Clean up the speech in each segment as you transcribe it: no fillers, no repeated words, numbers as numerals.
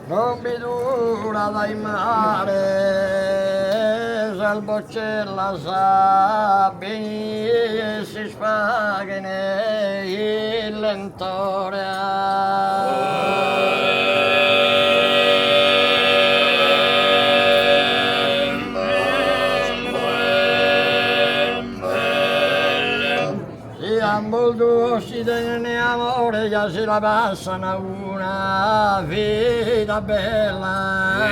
non mi dura dai mare, salvo c'è la sabbia, si sfaga il lentore. Molto si tiene amore, già si la passano una vita bella.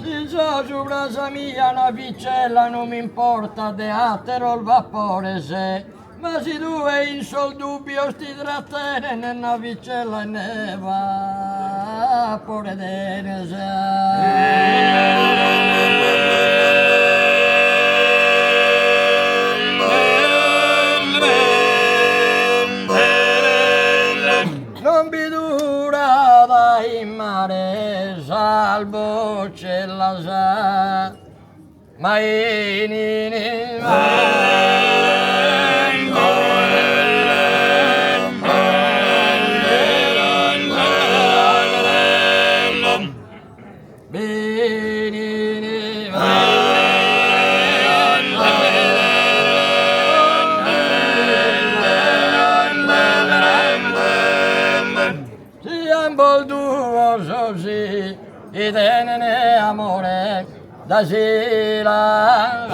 Si so su casa mia una piccella non mi importa, teatro il vapore se. Ma se tu hai in sol dubbio sti trattere nella piccella e ne va pure ne non vi dura dai mare, salvo c'è la sa, ma e tenene amore da sera.